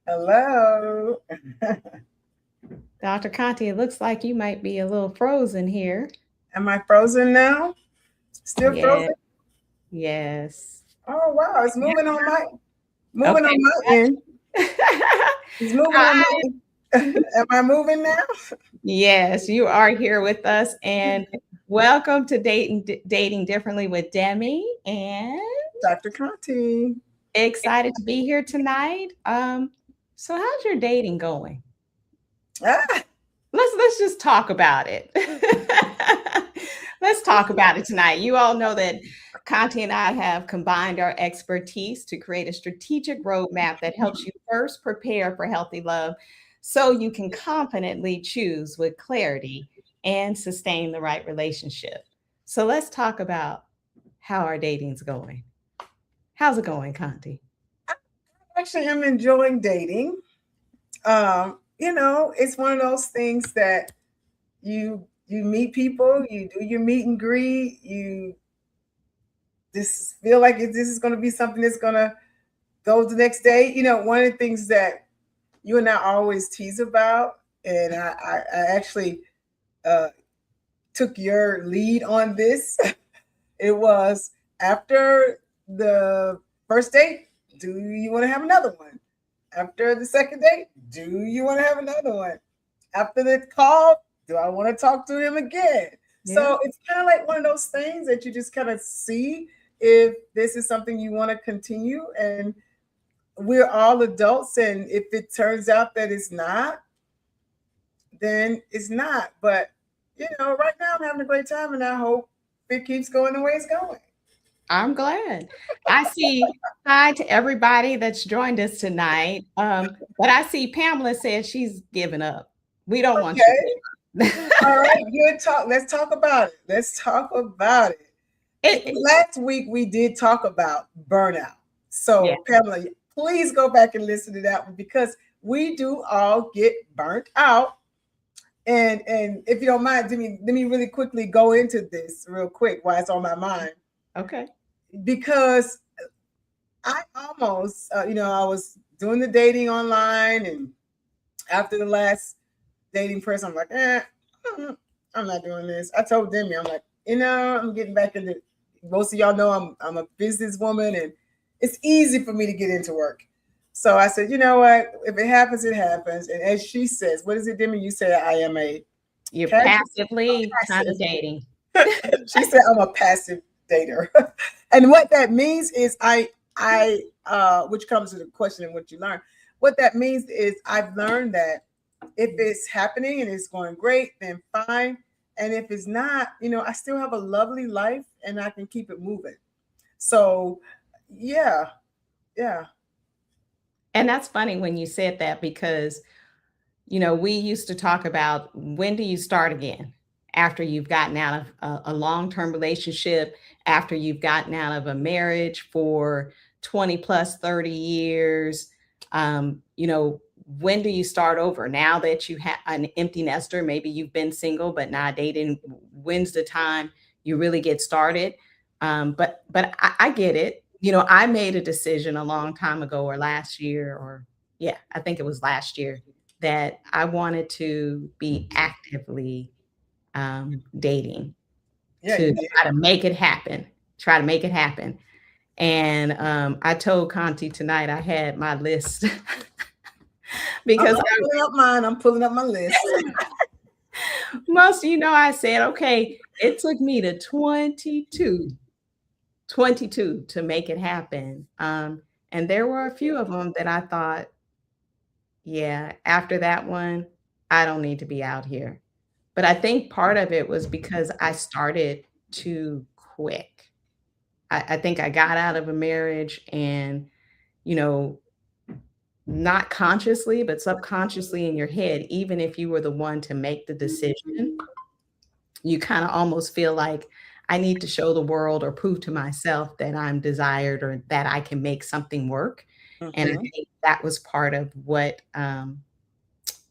Hello. Dr. Conti, it looks like you might be a little frozen here. Am I frozen now? Still Yeah, frozen? yes. Oh wow, it's moving Okay. on my end. It's moving on Hi. my end. Am I moving now? Yes, you are here with us, and welcome to Dating Differently with Demi, and Dr. Conti. excited to be here tonight. So how's your dating going? Ah, Let's just talk about it. Let's talk about it tonight. You all know that Conti and I have combined our expertise to create a strategic roadmap that helps you first prepare for healthy love so you can confidently choose with clarity and sustain the right relationship. So let's talk about how our dating's going. How's it going, Conti? actually, I'm enjoying dating. It's one of those things that you meet people, you do your meet and greet, you just feel like this is going to be something that's going to go the next day. One of the things that you and I always tease about, and I actually uh, took your lead on this. It was after the first date, do you want to have another one? After the second date, do you want to have another one? After the call, do I want to talk to him again? Yeah. So it's kind of like one of those things that you just kind of see if this is something you want to continue. And we're all adults. And if it turns out that it's not, then it's not. But, right now I'm having a great time and I hope it keeps going the way it's going. I'm glad. I see hi to everybody that's joined us tonight. But I see Pamela said she's given up. We don't want you Okay. to give up. All right. Good talk. Let's talk about it. Let's talk about it. it, Last week we did talk about burnout. yeah, So, Pamela, please go back and listen to that one because we do all get burnt out. And if you don't mind, let me really quickly go into this real quick while it's on my mind okay. because I almost, I was doing the dating online, and after the last dating person, I'm like, mm, I'm not doing this. I told Demi, I'm like, I'm getting back into. Most of y'all know I'm a businesswoman, and it's easy for me to get into work. So I said, you know what? If it happens, it happens. And as she says, what is it, Demi? You said I am a You're casual passively kind passive. of dating. She said I'm a passive dater. And what that means is I which comes to the question and what you learn. What that means is I've learned that if it's happening and it's going great, then fine. And if it's not, I still have a lovely life and I can keep it moving. So yeah, yeah. And that's funny when you said that because, we used to talk about when do you start again after you've gotten out of a long term relationship, after you've gotten out of a marriage for 20 plus 30 years. Um, you know, when do you start over now that you have an empty nester? Maybe you've been single, but not dating. When's the time you really get started? But I get it. I made a decision a long time ago, or last year, or yeah, I think it was last year, that I wanted to be actively dating Yeah, to you did. try to make it happen. Try to make it happen. And I told Conti tonight I had my list I'm because not pulling up mine. I'm pulling up my list. most, I said, okay, it took me to 22 to make it happen. And there were a few of them that I thought, yeah, after that one, I don't need to be out here. But I think part of it was because I started too quick. I think I got out of a marriage and, you know, not consciously, but subconsciously in your head, even if you were the one to make the decision, you kind of almost feel like I need to show the world or prove to myself that I'm desired or that I can make something work. And I Hmm. think that was part of why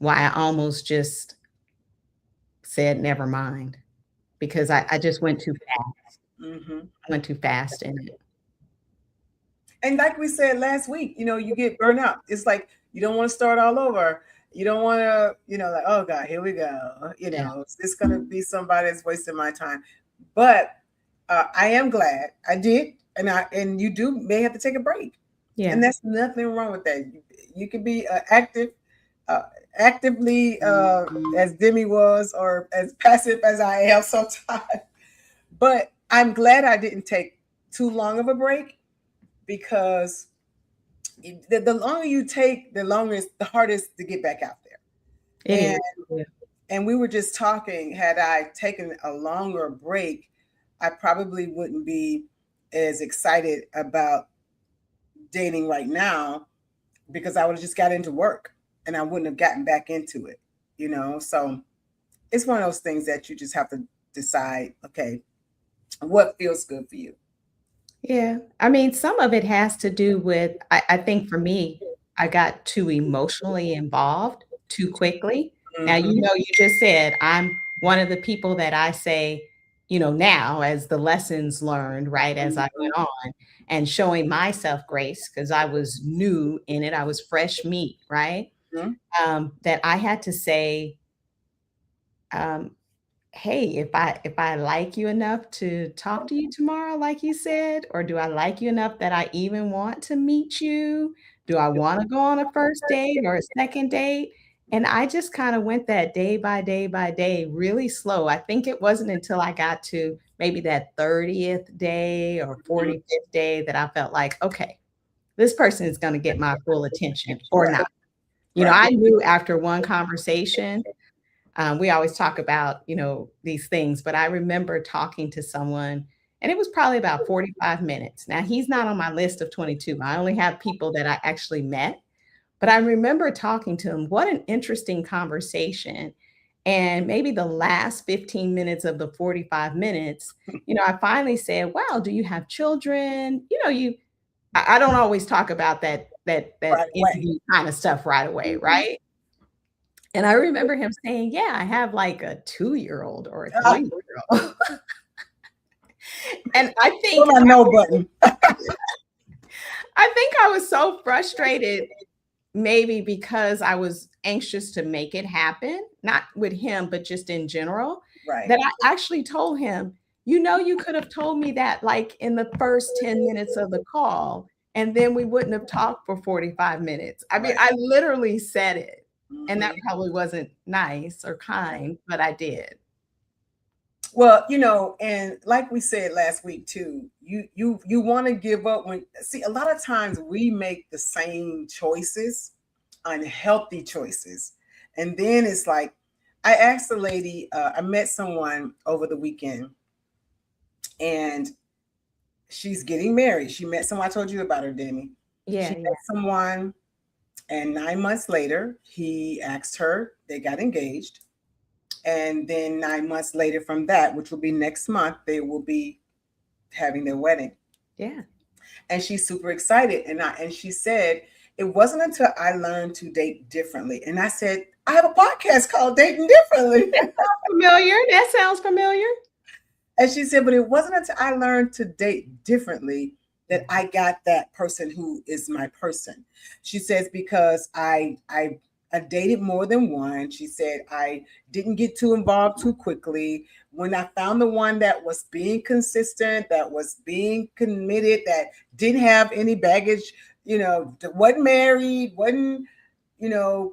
I almost just said, never mind, because I just went too fast. Hmm. I went too fast in it. And like we said last week, you get burnt out. It's like You don't want to start all over. You don't want to, like, oh God, here we go. Yeah. Is this going to be somebody that's wasting my time? But I am glad I did, and you may have to take a break, Yeah. and that's nothing wrong with that. You can be actively as Demi was, or as passive as I am sometimes. But I'm glad I didn't take too long of a break, because the longer you take, the hardest to get back out there. It And is. and we were just talking, had I taken a longer break, I probably wouldn't be as excited about dating right now, because I would have just got into work and I wouldn't have gotten back into it, So it's one of those things that you just have to decide, okay, what feels good for you. Yeah. I mean, some of it has to do with, I think for me, I got too emotionally involved too quickly. Now, Mm-hmm. you just said I'm one of the people that I say, now as the lessons learned, right, as I Mm-hmm. went on and showing myself grace because I was new in it, I was fresh meat, right? Mm-hmm. That I had to say, um, hey, if I like you enough to talk to you tomorrow, like you said, or do I like you enough that I even want to meet you? Do I want to go on a first date or a second date? And I just kind of went that day by day by day, really slow. I think it wasn't until I got to maybe that 30th day or 45th day that I felt like, okay, this person is going to get my full attention or Right. not. Right. I knew after one conversation, we always talk about, these things, but I remember talking to someone and it was probably about 45 minutes. Now, he's not on my list of 22. I only have people that I actually met, but I remember talking to him. What an interesting conversation. And maybe the last 15 minutes of the 45 minutes, I finally said, "Well, do you have children?" I don't always talk about that Right away. interview kind of stuff right away, Mm-hmm. right? And I remember him saying, "Yeah, I have like a 2-year-old or a Ah, 3-year-old." And I pull think my no button. I think I was so frustrated, maybe because I was anxious to make it happen, not with him, but just in general, Right. that I actually told him, you could have told me that like in the first 10 minutes of the call, and then we wouldn't have talked for 45 minutes." I mean, Right. I literally said it. And that Mm-hmm. probably wasn't nice or kind, but I did. Well, and like we said last week too, you want to give up when, see, a lot of times we make the same choices, unhealthy choices. And then it's like, I asked a lady, I met someone over the weekend, and she's getting married. She met someone, I told you about her, Demi. She Yeah, met yeah. someone, and 9 months later, he asked her, they got engaged. And then 9 months later from that, which will be next month, they will be having their wedding. Yeah. And she's super excited. And she said, it wasn't until I learned to date differently. And I said, I have a podcast called Dating Differently. Familiar. That sounds familiar. And she said, but it wasn't until I learned to date differently that I got that person who is my person. She says, because I dated more than one. She said, I didn't get too involved too quickly. When I found the one that was being consistent, that was being committed, that didn't have any baggage, that wasn't married, wasn't,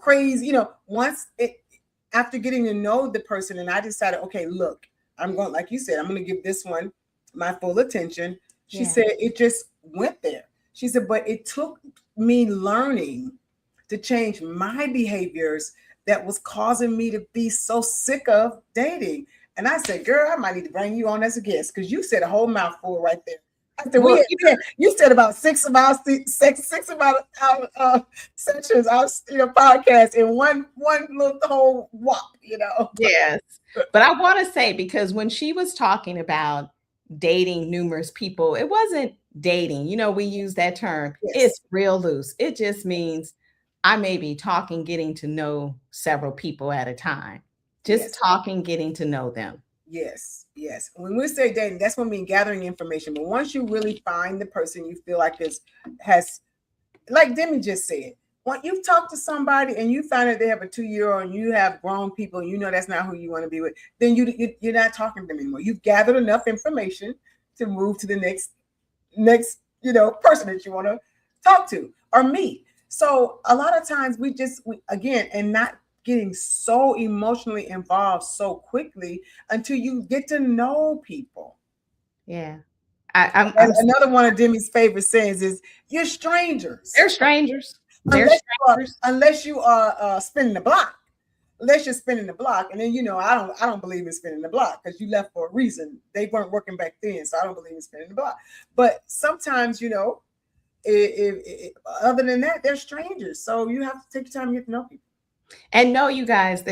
crazy, once it, after getting to know the person, and I decided, okay, look, I'm going, like you said, I'm going to give this one my full attention. She Yeah. said it just went there. She said, but it took me learning to change my behaviors that was causing me to be so sick of dating. And I said, girl, I might need to bring you on as a guest, because you said a whole mouthful right there. After Well, you said about six of our sessions, our podcast in one little whole whop. yes. But I want to say, because when she was talking about dating numerous people, it wasn't dating. We use that term. Yes, It's real loose. It just means I may be talking, getting to know several people at a time. Just yes, talking, getting to know them. yes. When we say dating, that's what I mean, gathering information. But once you really find the person you feel like has, like Demi just said, when you've talked to somebody and you find that they have a 2-year-old and you have grown people, and you know that's not who you want to be with, then you're not talking to them anymore. You've gathered enough information to move to the next person that you want to talk to or meet. So a lot of times we again, and not getting so emotionally involved so quickly until you get to know people. Yeah. Another one of Demi's favorite sayings is, "You're strangers." They're strangers. Unless you are spinning the block. Unless you're spinning the block, and then I don't believe in spinning the block, because you left for a reason. They weren't working back then, so I don't believe in spinning the block. But sometimes, other than that, they're strangers. So you have to take your time to get to know people. And no, you guys,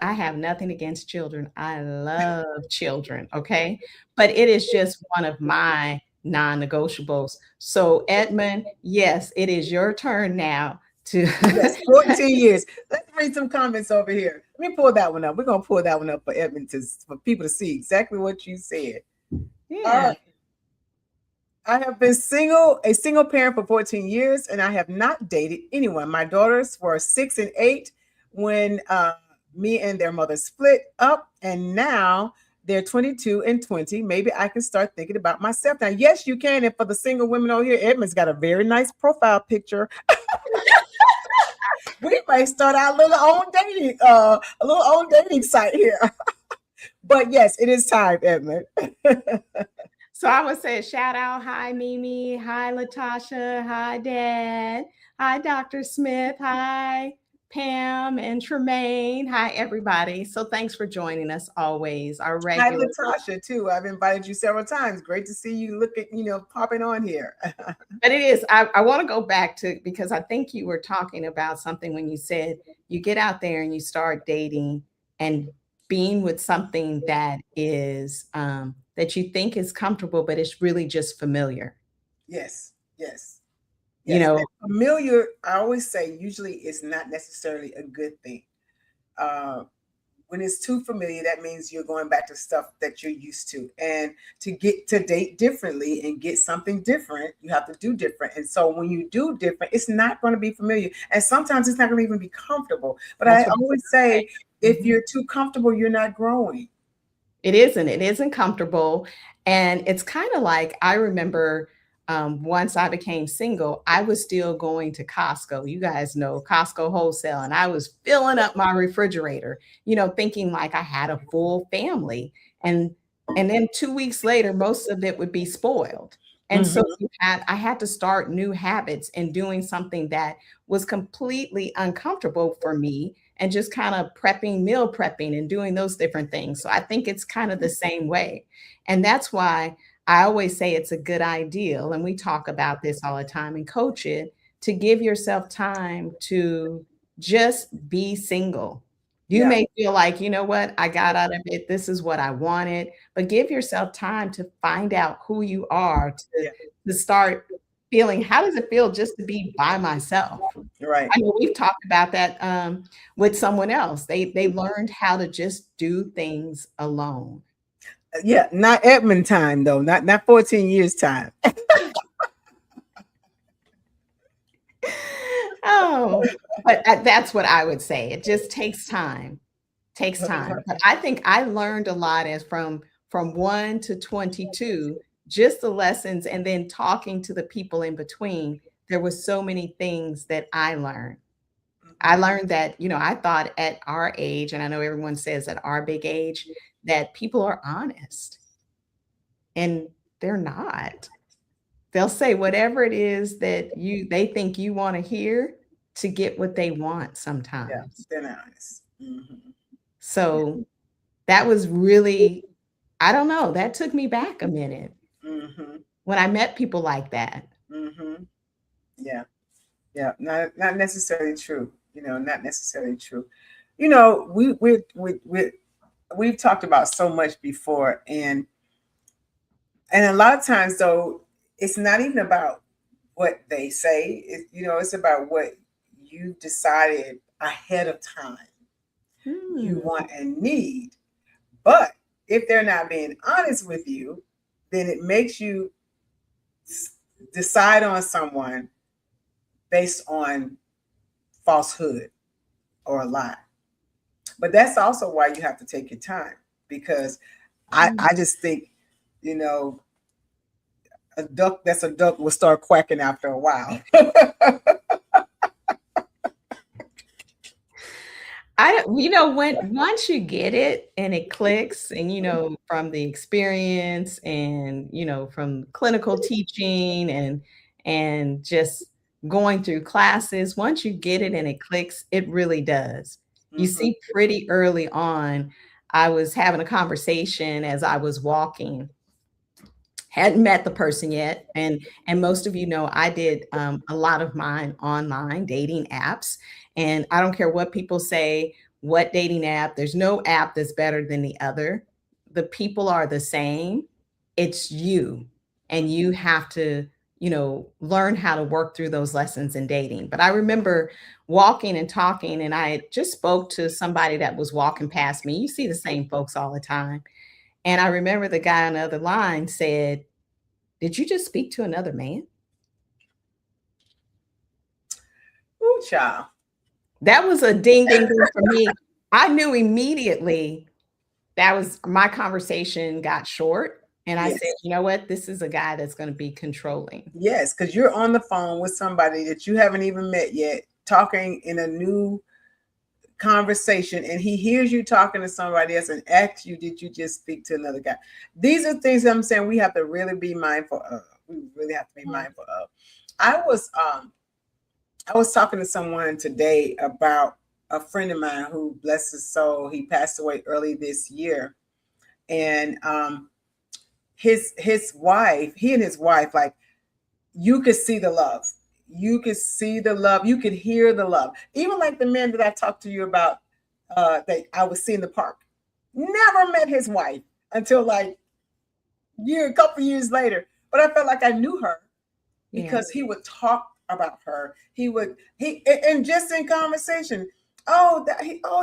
I have nothing against children. I love children, okay? But it is just one of my non-negotiables. So Edmund, yes, it is your turn now to Yes, 14 years. Let's read some comments over here. Let me pull that one up. We're gonna pull that one up for Edmund for people to see exactly what you said. Yeah. I have been a single parent for 14 years, and I have not dated anyone. My daughters were 6 and 8 when me and their mother split up, and now they're 22 and 20. Maybe I can start thinking about myself now. Yes, you can. And for the single women over here, Edmund's got a very nice profile picture. We might start our a little own dating site here. But yes, it is time, Edmund. So I would say shout out. Hi, Mimi. Hi, Latasha. Hi, Dad. Hi, Dr. Smith. Hi, Pam and Tremaine. Hi, everybody. So thanks for joining us always. Our regular. Hi, Latasha, too. I've invited you several times. Great to see you popping on here. But it is, I want to go back to, because I think you were talking about something when you said you get out there and you start dating and being with something that is, that you think is comfortable, but it's really just familiar. Yes. Familiar, I always say, usually is not necessarily a good thing. When it's too familiar, that means you're going back to stuff that you're used to. And to get to date differently and get something different, you have to do different. And so when you do different, it's not going to be familiar. And sometimes it's not going to even be comfortable. But I always say, if you're too comfortable, you're not growing. It isn't comfortable. And it's kind of like, I remember once I became single, I was still going to Costco. You guys know Costco wholesale. And I was filling up my refrigerator, thinking like I had a full family. And then 2 weeks later, most of it would be spoiled. And so I had to start new habits and doing something that was completely uncomfortable for me, and just kind of meal prepping and doing those different things. So I think it's kind of the same way. And that's why I always say it's a good ideal, and we talk about this all the time and coach it, to give yourself time to just be single. You may feel like, you know what, I got out of it, this is what I wanted, but give yourself time to find out who you are, to start feeling, how does it feel just to be by myself? Right. I know we've talked about that with someone else. They learned how to just do things alone. Yeah, not Edmund time though, not 14 years time. Oh, but that's what I would say. It just takes time. But I think I learned a lot as from 1 to 22, just the lessons, and then talking to the people in between. There were so many things that I learned. I learned that, I thought at our age, and I know everyone says at our big age, that people are honest, and they're not. They'll say whatever it is that they think you want to hear to get what they want sometimes. Yeah, they're not honest. So that was really, I don't know, that took me back a minute when I met people like that. Yeah, not necessarily true. Not necessarily true. We've talked about so much before, and a lot of times though, it's not even about what they say. It's about what you decided ahead of time you want and need. But if they're not being honest with you, then it makes you decide on someone based on falsehood or a lie. But that's also why you have to take your time, because I just think, you know, a duck that's a duck will start quacking after a while. When once you get it and it clicks, and from the experience, and from clinical teaching, and just going through classes, once you get it and it clicks, it really does. You Mhm. see, pretty early on, I was having a conversation as I was walking, hadn't met the person yet, and most of I did a lot of mine online dating apps, and I don't care what people say, what dating app, there's no app that's better than the other. The people are the same. It's you, and you have to learn how to work through those lessons in dating. But I remember walking and talking, and I just spoke to somebody that was walking past me. You see the same folks all the time. And I remember the guy on the other line said, "Did you just speak to another man?" Ooh, child. That was a ding, ding, ding for me. I knew immediately that was my conversation got short. And I Yes. said, you know what? This is a guy that's going to be controlling. Yes, because you're on the phone with somebody that you haven't even met yet, talking in a new conversation, and he hears you talking to somebody else and asks you, did you just speak to another guy? These are things that I'm saying we have to really be mindful of. We really have to be mindful of. I was talking to someone today about a friend of mine who, bless his soul, he passed away early this year. And his wife, he and his wife, like, you could see the love. You could see the love. You could hear the love. Even like the man that I talked to you about, that I was seeing in the park. Never met his wife until like a couple years later. But I felt like I knew her because he would talk about her. And just in conversation, oh,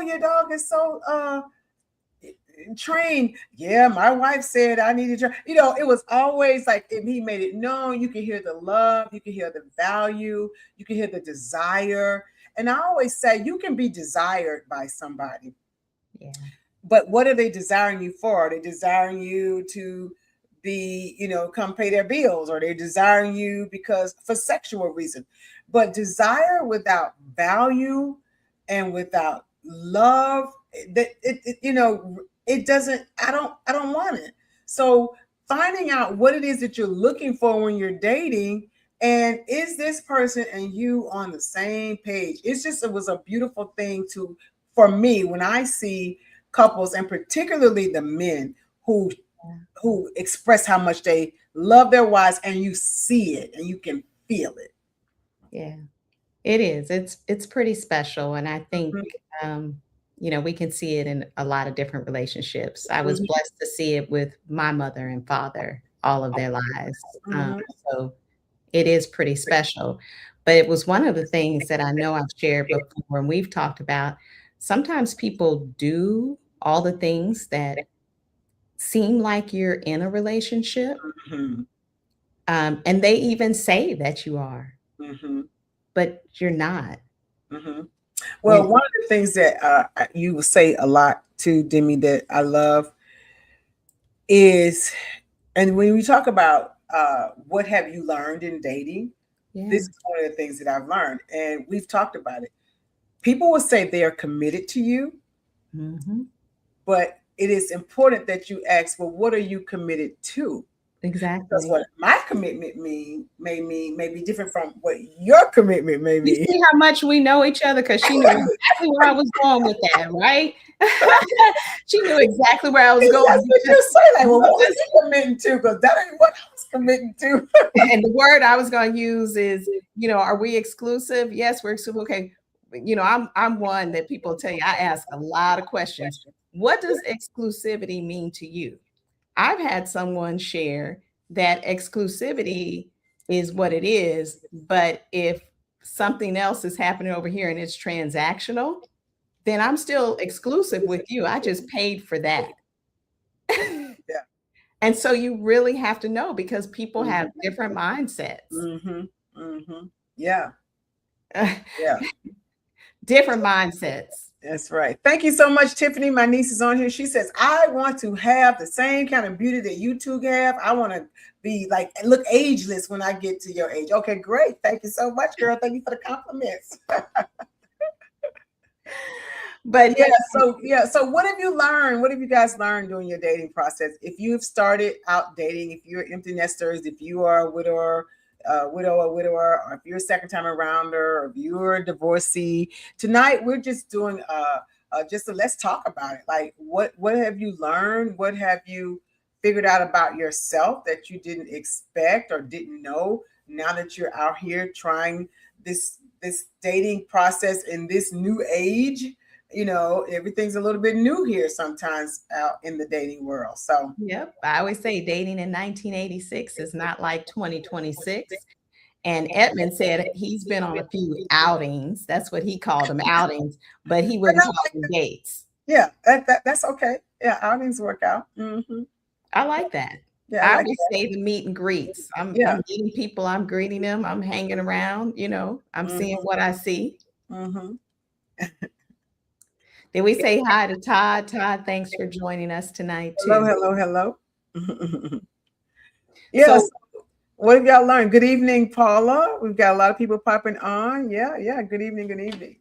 your dog is so trained. Yeah, my wife said I needed to. It was always like, if he made it known, you can hear the love, you can hear the value, you can hear the desire. And I always say, you can be desired by somebody. Yeah. But what are they desiring you for? Are they desiring you to be, come pay their bills, or they're desiring you because for sexual reason? But desire without value and without love, it doesn't, I don't want it. So finding out what it is that you're looking for when you're dating, and is this person and you on the same page? It was a beautiful thing for me when I see couples, and particularly the men who express how much they love their wives, and you see it and you can feel it. Yeah, it is. It's pretty special. And I think, we can see it in a lot of different relationships. I was blessed to see it with my mother and father all of their lives. So it is pretty special. But it was one of the things that I know I've shared before, and we've talked about. Sometimes people do all the things that seem like you're in a relationship, and they even say that you are, but you're not. Well, one of the things that you say a lot too, Demi, that I love is, and when we talk about what have you learned in dating, this is one of the things that I've learned, and we've talked about it. People will say they are committed to you, but it is important that you ask, well, what are you committed to? Exactly. Because what my commitment may be different from what your commitment may be. You see how much we know each other, because she knew exactly where I was going with that, right? She knew exactly where I was going. That's what you're saying. Like, well, what was he committing to? Because that ain't what I was committing to. And the word I was going to use is, are we exclusive? Yes, we're exclusive. Okay. I'm one that people tell you, I ask a lot of questions. What does exclusivity mean to you? I've had someone share that exclusivity is what it is, but if something else is happening over here and it's transactional, then I'm still exclusive with you. I just paid for that. Yeah. And so you really have to know, because people have different mindsets. Yeah. Yeah. Different mindsets. That's right. Thank you so much, Tiffany. My niece is on here. She says, I want to have the same kind of beauty that you two have. I want to be like, look ageless when I get to your age. Okay, great. Thank you so much, girl. Thank you for the compliments. But so what have you learned? What have you guys learned during your dating process? If you've started out dating, if you're empty nesters, if you are a widower, or if you're a second time arounder, or if you're a divorcee, tonight we're just doing just a let's talk about it. Like what have you learned? What have you figured out about yourself that you didn't expect or didn't know now that you're out here trying this dating process in this new age? You know, everything's a little bit new here sometimes out in the dating world. So, yep. I always say dating in 1986 is not like 2026. And Edmund said he's been on a few outings. That's what he called them, outings, but he wouldn't call them dates. Yeah, that's okay. Yeah, outings work out. Mm-hmm. I like that. Yeah, I would say the meet and greets. I'm meeting people, I'm greeting them, I'm hanging around, you know, I'm seeing what I see. Mm-hmm. Did we say hi to Todd? Todd, thanks for joining us tonight too. Hello. Yes. So, what have y'all learned? Good evening, Paula. We've got a lot of people popping on. Yeah. Good evening.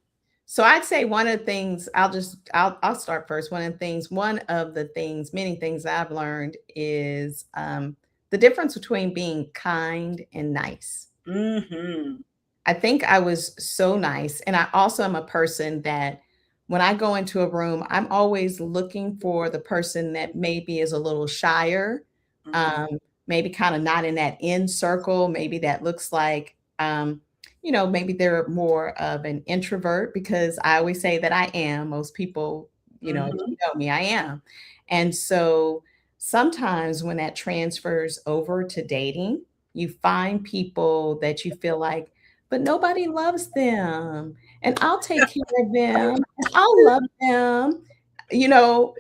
So I'd say one of the things, I'll start first. One of the things, many things I've learned is the difference between being kind and nice. Mm-hmm. I think I was so nice. And I also am a person that when I go into a room, I'm always looking for the person that maybe is a little shyer, maybe kind of not in that in circle, maybe that looks like, you know, maybe they're more of an introvert, because I always say that I am. Most people, you know, you know me, I am. And so sometimes when that transfers over to dating, you find people that you feel like, but nobody loves them. And I'll take care of them. And I'll love them, you know,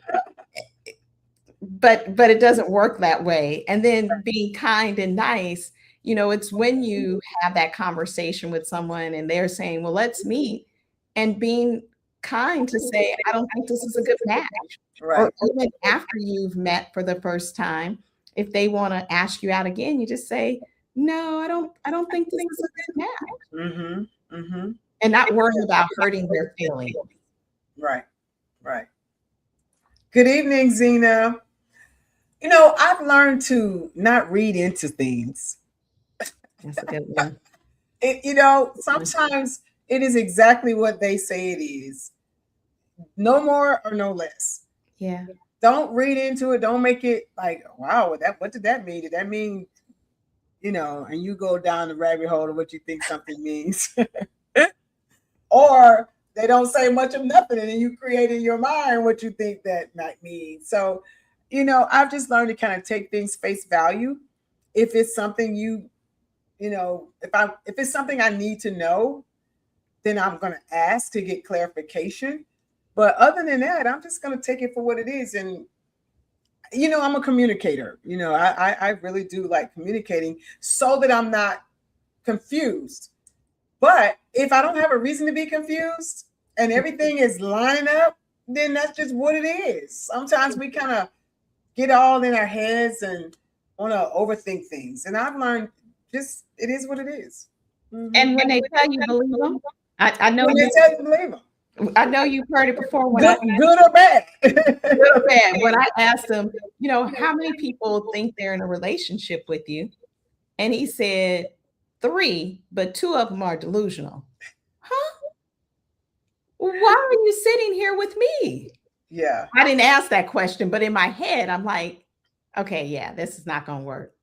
but it doesn't work that way. And then being kind and nice, you know, it's when you have that conversation with someone and they're saying, well, let's meet, and being kind to say, I don't think this is a good match. Right. Or even after you've met for the first time, if they want to ask you out again, you just say, no, I don't think this is a good match. And not worrying about hurting their feelings. Right. Good evening, Zena. You know, I've learned to not read into things. That's a good one. You know, sometimes it is exactly what they say it is. No more or no less. Yeah. Don't read into it. Don't make it like, wow, what did that mean? Did that mean, you know, and you go down the rabbit hole of what you think something means. Or they don't say much of nothing, and then you create in your mind what you think that might mean. So, you know, I've just learned to kind of take things face value. If it's something you know, if it's something I need to know, then I'm going to ask to get clarification. But other than that, I'm just going to take it for what it is. And, you know, I'm a communicator. You know, I really do like communicating so that I'm not confused. But if I don't have a reason to be confused and everything is lining up, then that's just what it is. Sometimes we kind of get all in our heads and want to overthink things. And I've learned just it is what it is. And when they tell you believe them, I know when they tell you believe them. I know you've heard it before. When good or bad. Good or bad. When I asked him, you know, how many people think they're in a relationship with you? And he said 3, but 2 of them are delusional. Huh? Why are you sitting here with me? Yeah. I didn't ask that question, but in my head, I'm like, okay, yeah, this is not going to work.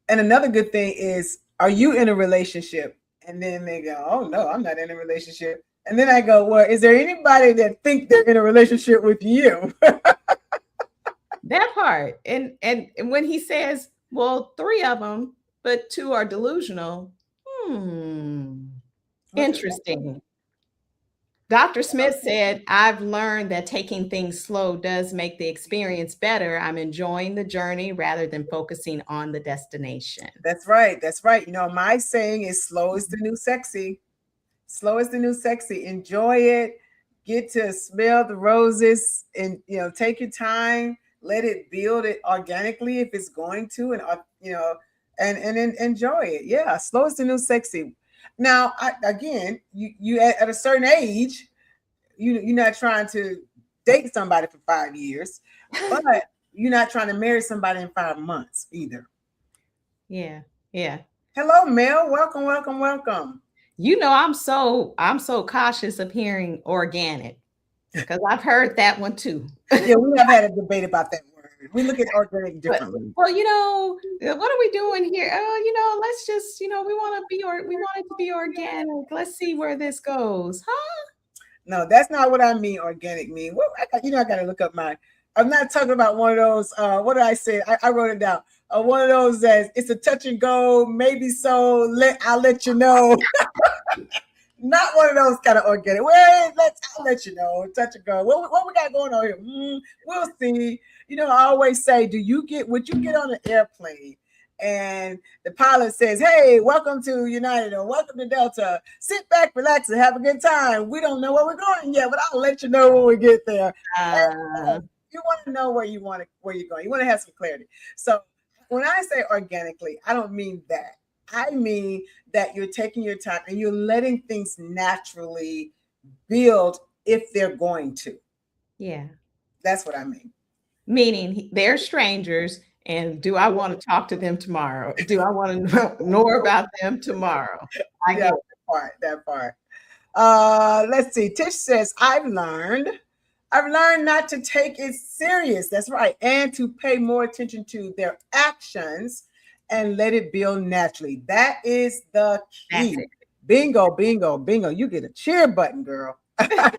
And another good thing is, are you in a relationship? And then they go, oh, no, I'm not in a relationship. And then I go, well, is there anybody that think they're in a relationship with you? That part. And when he says, well, 3 of them, but 2 are delusional. Interesting. Dr. Smith said, I've learned that taking things slow does make the experience better. I'm enjoying the journey rather than focusing on the destination. That's right. You know, my saying is slow is the new sexy. Slow is the new sexy. Enjoy it. Get to smell the roses, and take your time. Let it build it organically if it's going to, and and then enjoy it. Yeah, slow is the new sexy. Now, again, you at a certain age, you're not trying to date somebody for 5 years, but you're not trying to marry somebody in 5 months either. Yeah. Yeah. Hello, Mel. Welcome, welcome, welcome. I'm so cautious of hearing organic because I've heard that one too. Yeah, we have had a debate about that word. We look at organic But differently. well, what are we doing here? Oh, let's just, we want it to be organic. Let's see where this goes. Huh? No, that's not what I mean. Organic mean. Well, I got to look up my. I'm not talking about one of those. What did I say? I wrote it down. One of those that it's a touch and go. Maybe so. I'll let you know. Not one of those kind of organic. Well, I'll let you know. Touch and go. What we got going on here? We'll see. I always say, would you get on an airplane and the pilot says, "Hey, welcome to United or welcome to Delta. Sit back, relax, and have a good time. We don't know where we're going yet, but I'll let you know when we get there." Uh, You want to know where you're going. You want to have some clarity. So when I say organically, I don't mean that. I mean that you're taking your time and you're letting things naturally build if they're going to. yeah. That's what I mean. Meaning they're strangers. And do I want to talk to them tomorrow? Do I want to know more about them tomorrow? I Yeah, get that part. Let's see. Tish says, I've learned not to take it serious. That's right. And to pay more attention to their actions and let it build naturally. That is the that's key. it. Bingo, bingo, bingo. You get a cheer button, girl. I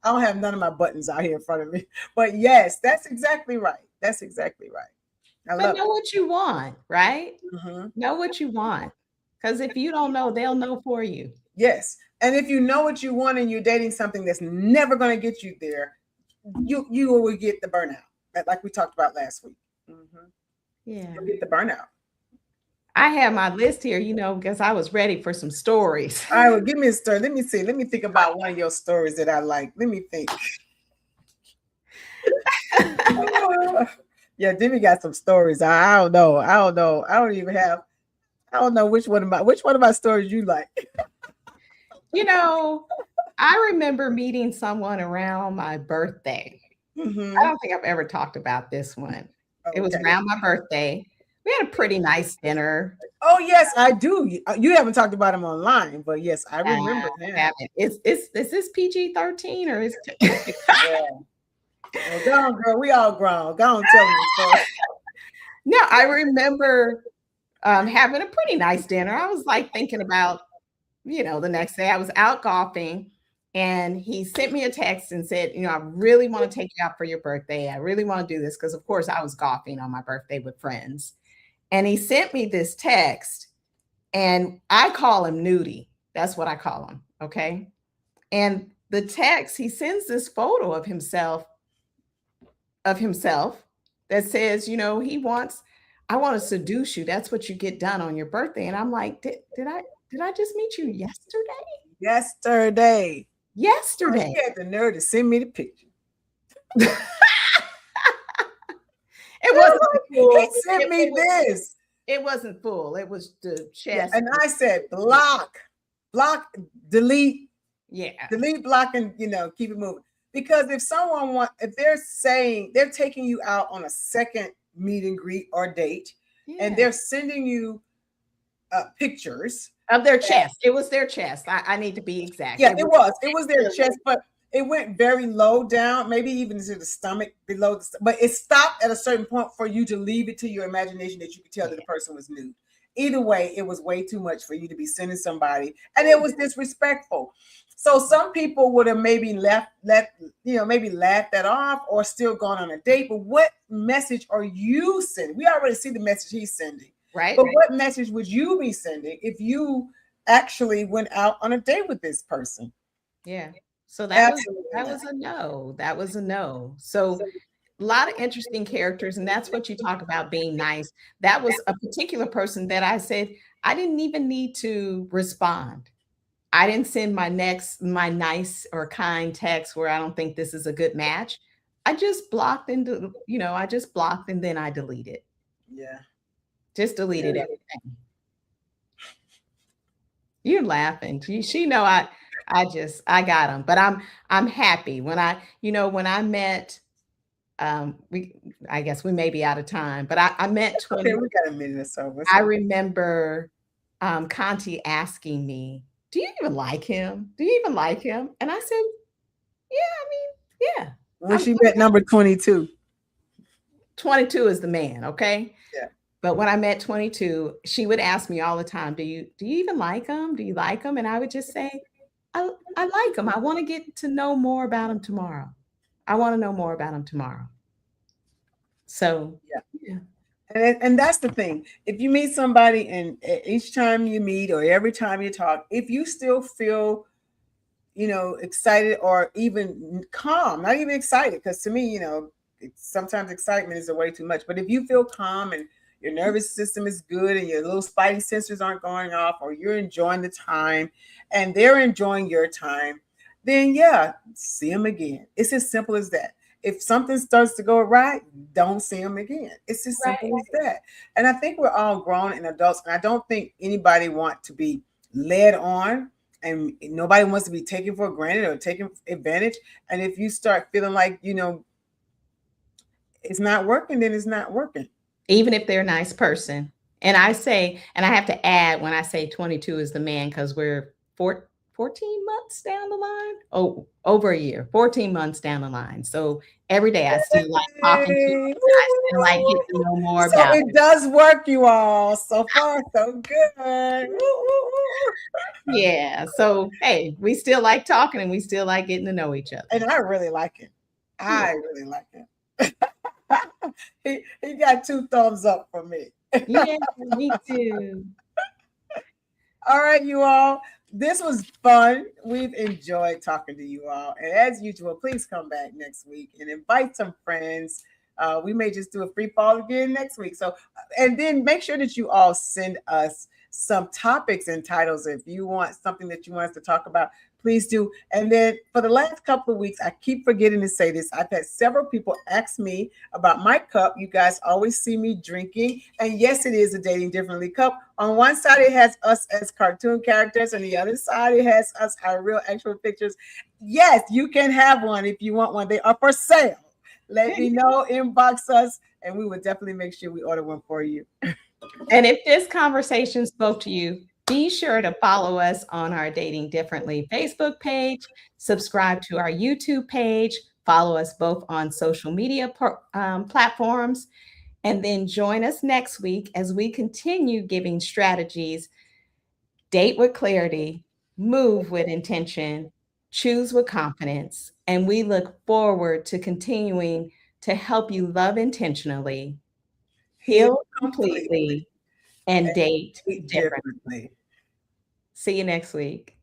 don't have none of my buttons out here in front of me. But yes, that's exactly right. That's exactly right. I But love know what you want, right? it. Know what you want. Because if you don't know, they'll know for you. Yes. And if you know what you want and you're dating something that's never going to get you there, you will get the burnout, like we talked about last week. Yeah. You'll get the burnout. I have my list here, because I was ready for some stories. All right, well, give me a story. Let me see. Let me think about one of your stories that I like. Let me think. Yeah, Demi got some stories. I don't know. I don't know. I don't know which one of my stories you like. I remember meeting someone around my birthday. I don't think I've ever talked about this one. It was Okay. around my birthday. We had a pretty nice dinner. Oh yes, I do. You haven't talked about him online, but yes, I remember him. Haven't. Is this PG-13 or is Yeah. Well, go on, girl. We all grown. Go on, tell me the story. No, I remember having a pretty nice dinner. I was like thinking about, the next day I was out golfing and he sent me a text and said, I really want to take you out for your birthday. I really want to do this because, of course, I was golfing on my birthday with friends. And he sent me this text and I call him Nudie. That's what I call him. Okay. And the text, he sends this photo of himself that says, I want to seduce you. That's what you get done on your birthday. And I'm like, did I just meet you yesterday? Yesterday. Yesterday. He had the nerve to send me the picture. It wasn't full. He sent me this. It wasn't full. It was the chest. Yeah, and I said, block, delete. Yeah. Delete, block, and keep it moving. Because if they're taking you out on a second meet and greet or date, and they're sending you pictures of their chest. It was their chest. I need to be exact. Yeah, it was their chest, but it went very low down, maybe even to the stomach below. But it stopped at a certain point for you to leave it to your imagination that you could tell that the person was nude. Either way, it was way too much for you to be sending somebody, and it was disrespectful. So some people would have maybe maybe laughed that off or still gone on a date. But what message are you sending? We already see the message he's sending. Right. But what message would you be sending if you actually went out on a date with this person? Yeah. So that was a no. That was a no. So a lot of interesting characters, and that's what you talk about being nice. That was a particular person that I said I didn't even need to respond. I didn't send my nice or kind text where I don't think this is a good match. I just blocked I just blocked and then I deleted. Yeah. Just deleted everything. You're laughing. She know I got him, but I'm happy when when I met we I guess we may be out of time, but I met Okay, 20. we got a minute or so. I remember Conti asking me, "Do you even like him? Do you even like him?" And I said, "Yeah, I mean, yeah." When she met number 22. 22 is the man, okay? Yeah. But when I met 22, she would ask me all the time, "Do you even like him? Do you like him?" And I would just say, I like him. I want to get to know more about him tomorrow. I want to know more about him tomorrow." So, Yeah. yeah. And that's the thing. If you meet somebody and each time you meet or every time you talk, if you still feel, excited or even calm, not even excited, because to me, sometimes excitement is a way too much. But if you feel calm and your nervous system is good and your little spidey sensors aren't going off, or you're enjoying the time and they're enjoying your time, then yeah, see them again. It's as simple as that. If something starts to go right, don't see them again. It's as simple as that. And I think we're all grown and adults, and I don't think anybody wants to be led on, and nobody wants to be taken for granted or taken advantage. And if you start feeling like, it's not working, then it's not working. Even if they're a nice person. And I have to add when I say 22 is the man, because we're 14 months down the line. Oh, over a year, 14 months down the line. So every day I still like talking to him. I still like getting to know more So about it him. does work, you all. So far, so good. Yeah. So hey, we still like talking and we still like getting to know each other. And I really like it. I really like it. he got 2 thumbs up from me. Yeah, me too. All right, you all. This was fun. We've enjoyed talking to you all. And as usual, please come back next week and invite some friends. We may just do a free fall again next week. So, and then make sure that you all send us some topics and titles. If you want something that you want us to talk about, please do. And then for the last couple of weeks, I keep forgetting to say this. I've had several people ask me about my cup. You guys always see me drinking. And yes, it is a Dating Differently cup. On one side, it has us as cartoon characters, and the other side, it has us, our real actual pictures. Yes, you can have one if you want one. They are for sale. Let me know, inbox us, and we will definitely make sure we order one for you. And if this conversation spoke to you, be sure to follow us on our Dating Differently Facebook page, subscribe to our YouTube page, follow us both on social media platforms, and then join us next week as we continue giving strategies. Date with clarity, move with intention, choose with confidence, and we look forward to continuing to help you love intentionally, heal completely, and date differently. See you next week.